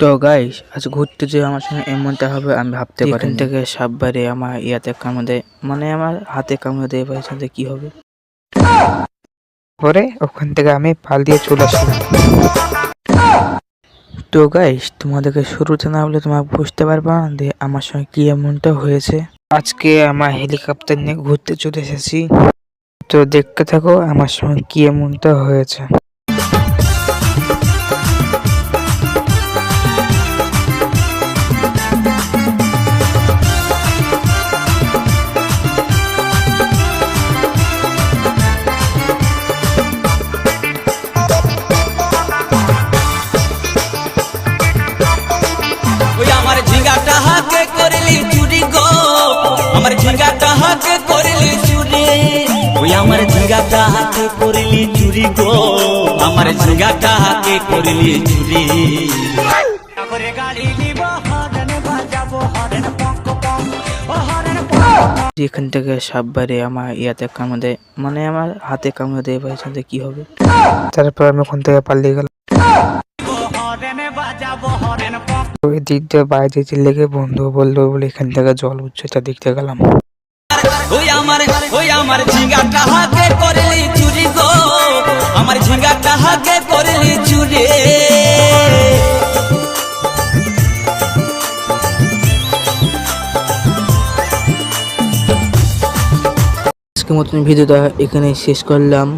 তো গাইস আজ ঘুরতে যে আমার সঙ্গে এমনটা হবে আমি ভাবতে পারি। এখান থেকে সাববারে আমার ইয়াতে কামড়ে মানে আমার হাতে কামড়ে দিয়ে পাইছে কি হবে। পরে ওখান থেকে আমি পালিয়ে চলে আসলাম। তো গাইস তোমাদেরকে শুরুতে না বলে তোমার বুঝতে পারবা না যে আমার সঙ্গে কি এমনটা হয়েছে। আজকে আমার হেলিকপ্টার নিয়ে ঘুরতে চলে এসেছি, তো দেখতে থাকো আমার সঙ্গে কি এমনটা হয়েছে। আমার ঝিঙ্গাটা হাতে করলি চুরি গো, আমার ঝিঙ্গাটা হাতে করলি চুরি, ওই আমার ঝিঙ্গাটা হাতে করলি চুরি গো, আমার ঝিঙ্গাটা হাতে করলি চুরি। এখান থেকে সাববারে আমার ইয়াতে কামড়ে মানে আমার হাতে কামড়ে দিয়ে পাইছে কি হবে। তারপর আমি ওখান থেকে পালিয়ে গেলাম। ওই দিক দিয়ে বাইরে লেগে বন্ধু বললো বলে এখান থেকে জল উঠছে, তা দেখতে গেলাম। ওই আমার ঝিঙ্গাটা হাতে করলি চুরি গো, আমার ঝিঙ্গাটা হাতে করলি চুরি। আজকের মতন ভিডিওটা এখানে শেষ করলাম।